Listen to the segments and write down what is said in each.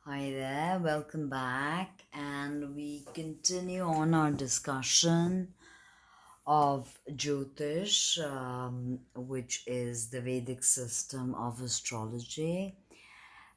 Hi there, welcome back, and we continue on our discussion of jyotish, which is the Vedic system of astrology.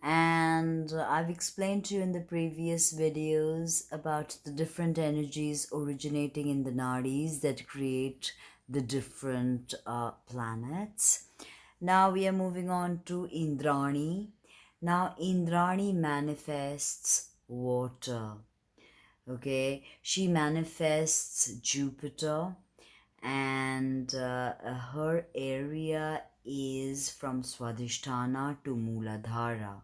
And I've explained to you in the previous videos about the different energies originating in the Nadis that create the different planets. Now we are moving on to Indrani. Now Indrani manifests water. Okay, she manifests Jupiter, and her area is from Swadhisthana to Mooladhara.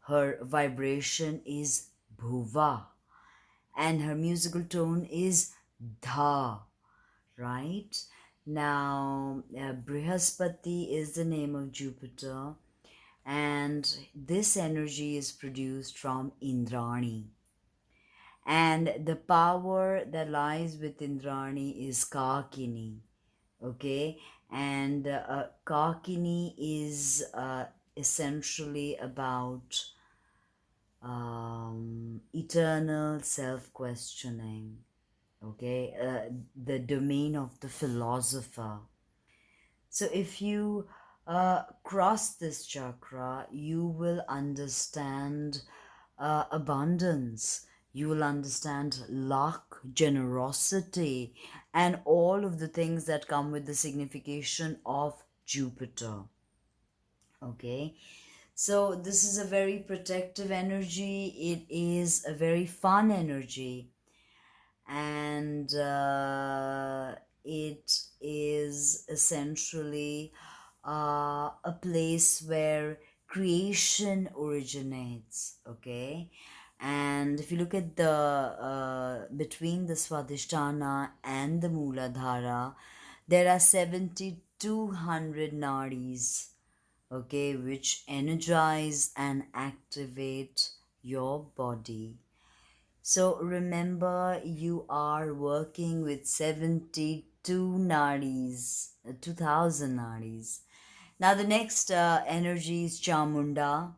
Her vibration is Bhuva, and her musical tone is Dha, right? Now, Brihaspati is the name of Jupiter, and this energy is produced from Indrani. And the power that lies with Indrani is Dakini, okay? And Dakini is essentially about eternal self-questioning, okay? The domain of the philosopher. So if you cross this chakra, you will understand abundance. You will understand luck, generosity, and all of the things that come with the signification of Jupiter. Okay, so this is a very protective energy. It is a very fun energy, and it is essentially a place where creation originates. Okay, and if you look at the between the Swadhisthana and the Mooladhara, there are 7,200 nadis, okay, which energize and activate your body. So remember, you are working with 72 nadis, 2000 nadis. Now the next energy is Chamunda.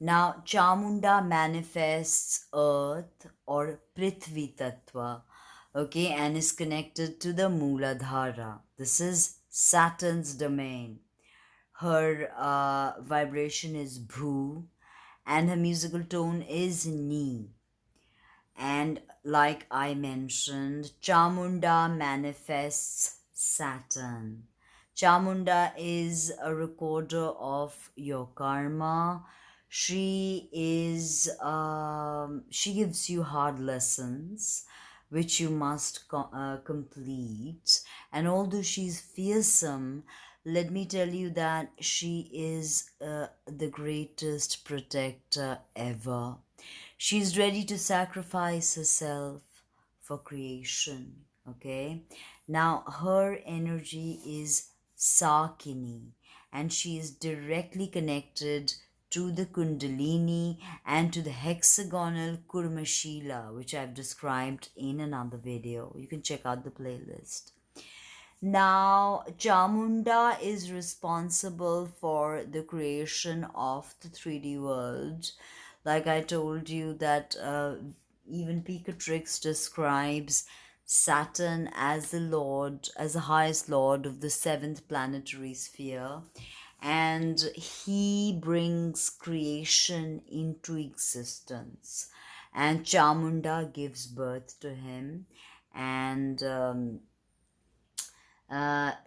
Now Chamunda manifests earth or Prithvi Tattva, okay, and is connected to the Mooladhara. This is Saturn's domain. Her vibration is Bhu, and her musical tone is Ni. And like I mentioned, Chamunda manifests Saturn. Chamunda is a recorder of your karma. She gives you hard lessons which you must complete. And although she's fearsome, let me tell you that she is the greatest protector ever. She's ready to sacrifice herself for creation. Okay, now her energy is Sakini, and she is directly connected to the Kundalini and to the hexagonal Kurmashila, which I've described in another video. You can check out the playlist. Now, Chamunda is responsible for the creation of the 3D world. Like I told you that even Picatrix describes Saturn as the lord, as the highest lord of the seventh planetary sphere, and he brings creation into existence. And Chamunda gives birth to him, and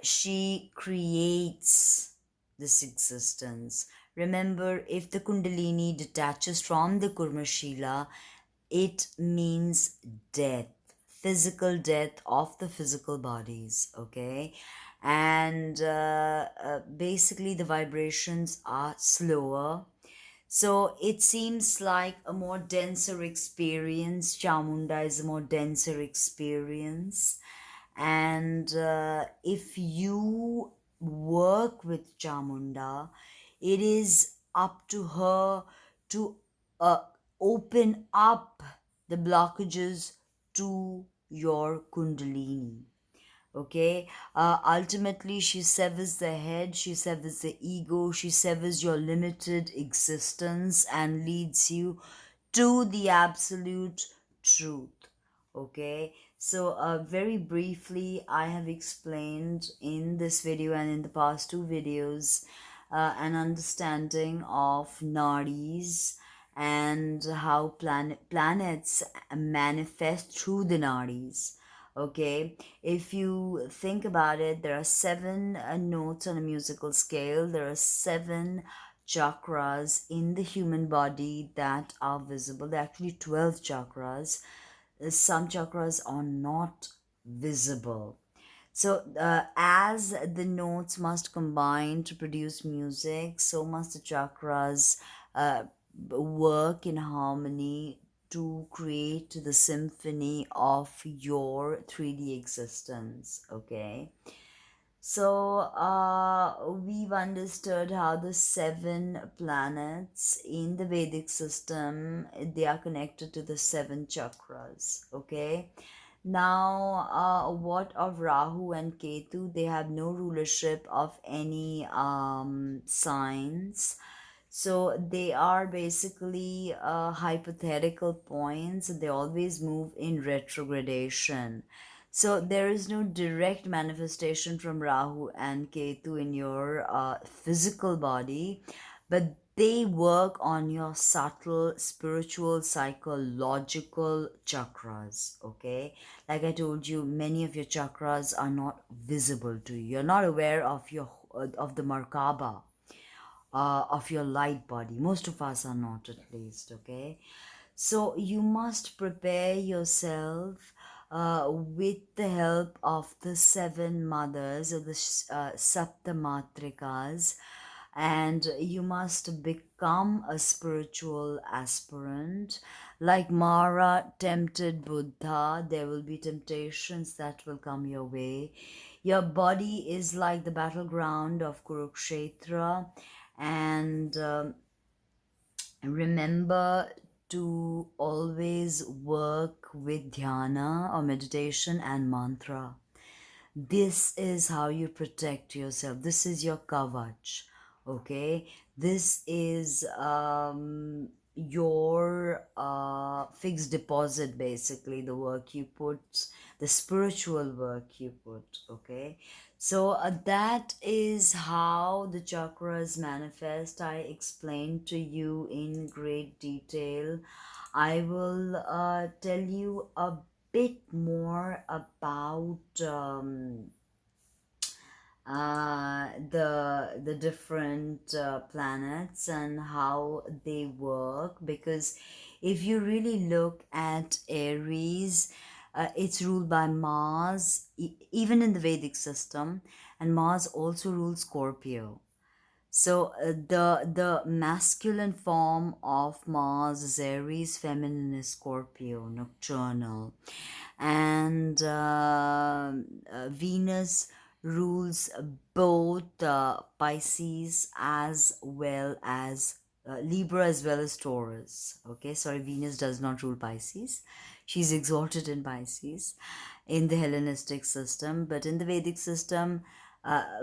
she creates this existence. Remember, if the Kundalini detaches from the Kurmashila, it means death, physical death of the physical bodies, okay? And basically, the vibrations are slower. So it seems like a more denser experience. Chamunda is a more denser experience, and if you work with Chamunda, it is up to her to uh, open up the blockages to your Kundalini. Okay, ultimately she severs the head, she severs the ego, she severs your limited existence and leads you to the absolute truth. Okay, so very briefly I have explained in this video and in the past two videos an understanding of nadis and how planets manifest through the nadis. Okay, if you think about it, there are seven notes on a musical scale. There are seven chakras in the human body that are visible. There are actually 12 chakras. Some chakras are not visible. So, as the notes must combine to produce music, so must the chakras uh, work in harmony to create the symphony of your 3D existence. Okay. So, we've understood how the seven planets in the Vedic system, they are connected to the seven chakras. Okay. Now, what of Rahu and Ketu? They have no rulership of any signs. So they are basically hypothetical points. They always move in retrogradation. So there is no direct manifestation from Rahu and Ketu in your physical body, but they work on your subtle spiritual psychological chakras. Okay, like I told you, many of your chakras are not visible to you. You're not aware of your of the Markaba of your light body. Most of us are not, at least. Okay, so you must prepare yourself with the help of the seven mothers or the Saptamatrikas, and you must become a spiritual aspirant. Like Mara tempted Buddha, there will be temptations that will come your way. Your body is like the battleground of Kurukshetra, and remember to always work with dhyana or meditation and mantra. This is how you protect yourself. This is your kavach. Okay, this is your fixed deposit, basically, the work you put, the spiritual work you put. Okay, so that is how the chakras manifest. I explained to you in great detail. I will tell you a bit more about the different planets and how they work, because if you really look at Aries, it's ruled by Mars, even in the Vedic system, and Mars also rules Scorpio. So the masculine form of Mars is Aries, feminine is Scorpio, nocturnal, and Venus rules both Pisces as well as Libra as well as Taurus. Okay, sorry, Venus does not rule Pisces. She's exalted in Pisces in the Hellenistic system, but in the Vedic system,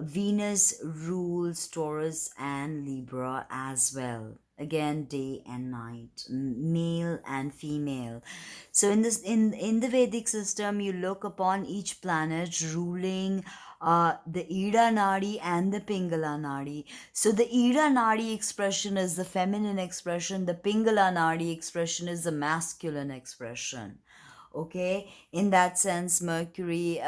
Venus rules Taurus and Libra as well. Again, day and night, male and female. So in the Vedic system, you look upon each planet ruling the Ida Nadi and the Pingala Nadi. So the Ida Nadi expression is the feminine expression, the Pingala Nadi expression is the masculine expression. Okay, in that sense, Mercury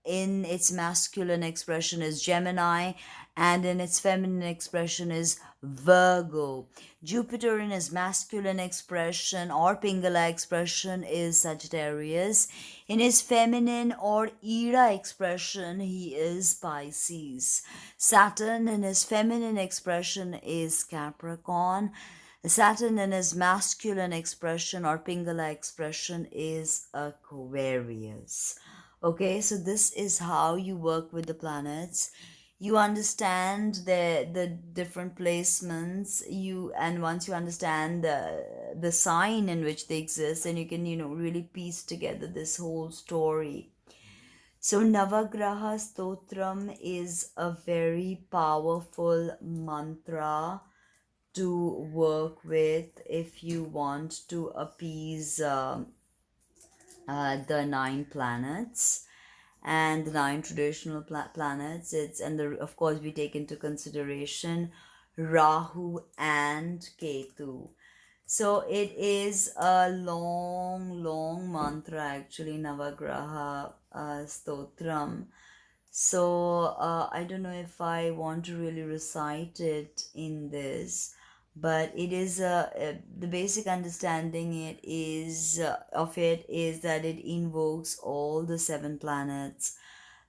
in its masculine expression is Gemini, and in its feminine expression is Virgo. Jupiter in his masculine expression or Pingala expression is Sagittarius. In his feminine or Ira expression, he is Pisces. Saturn in his feminine expression is Capricorn. Saturn in his masculine expression or Pingala expression is Aquarius. Okay, so this is how you work with the planets. You understand the different placements, and once you understand the sign in which they exist, then you can really piece together this whole story. So Navagraha Stotram is a very powerful mantra to work with if you want to appease the 9 planets and the 9 traditional planets. Of course we take into consideration Rahu and Ketu. So it is a long mantra actually, Navagraha Stotram. So I don't know if I want to really recite it in this, but it is the basic understanding of it is that it invokes all the 7 planets,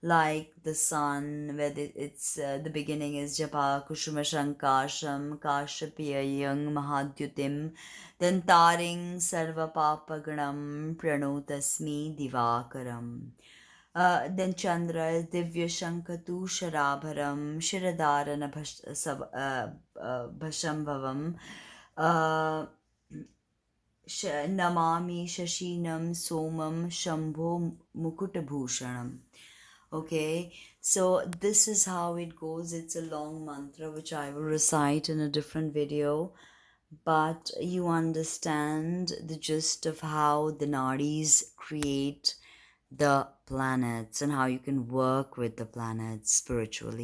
like the sun, where the beginning is Japa Kushuma Shankasham Kashapiyayang Mahadyutim, then Taring Sarva Papaganam Pranotasmi Divakaram. Then Chandra is Divya Shankatu Sharabharam Shiradharana Bhashambhavam. Uh, Namami Shashinam Somam Shambho Mukutabhushanam. Okay, so this is how it goes. It's a long mantra which I will recite in a different video, but you understand the gist of how the Nadis create the planets and how you can work with the planets spiritually.